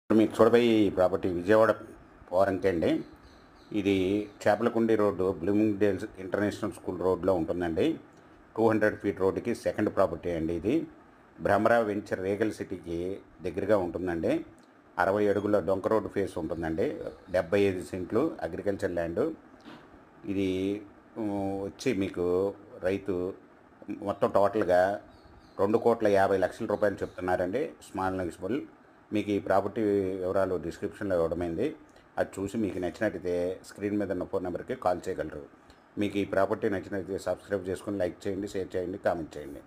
ఇప్పుడు మీకు చూడబోయే ఈ ప్రాపర్టీ విజయవాడ పోరంకి అండి. ఇది చేపలకుండి రోడ్డు బ్లూమింగ్డేల్స్ ఇంటర్నేషనల్ స్కూల్ రోడ్లో ఉంటుందండి. 200 ఫీట్ రోడ్డుకి సెకండ్ ప్రాపర్టీ అండి. ఇది భ్రమరా వెంచర్ రేగల్ సిటీకి దగ్గరగా ఉంటుందండి. 60 అడుగుల డొంక రోడ్డు ఫేస్ ఉంటుందండి. 75 సెంట్లు అగ్రికల్చర్ ల్యాండ్. ఇది వచ్చి మీకు రైతు మొత్తం టోటల్గా 2,50,00,000 రూపాయలు చెప్తున్నారండి. Small negotiable. మీకు ఈ ప్రాపర్టీ వివరాలు డిస్క్రిప్షన్లో ఇవ్వడమైంది. అది చూసి మీకు నచ్చినట్టయితే స్క్రీన్ మీద ఉన్న ఫోన్ నెంబర్కి కాల్ చేయగలరు. మీకు ఈ ప్రాపర్టీ నచ్చినట్లయితే సబ్స్క్రైబ్ చేసుకొని లైక్ చేయండి, షేర్ చేయండి, కామెంట్ చేయండి.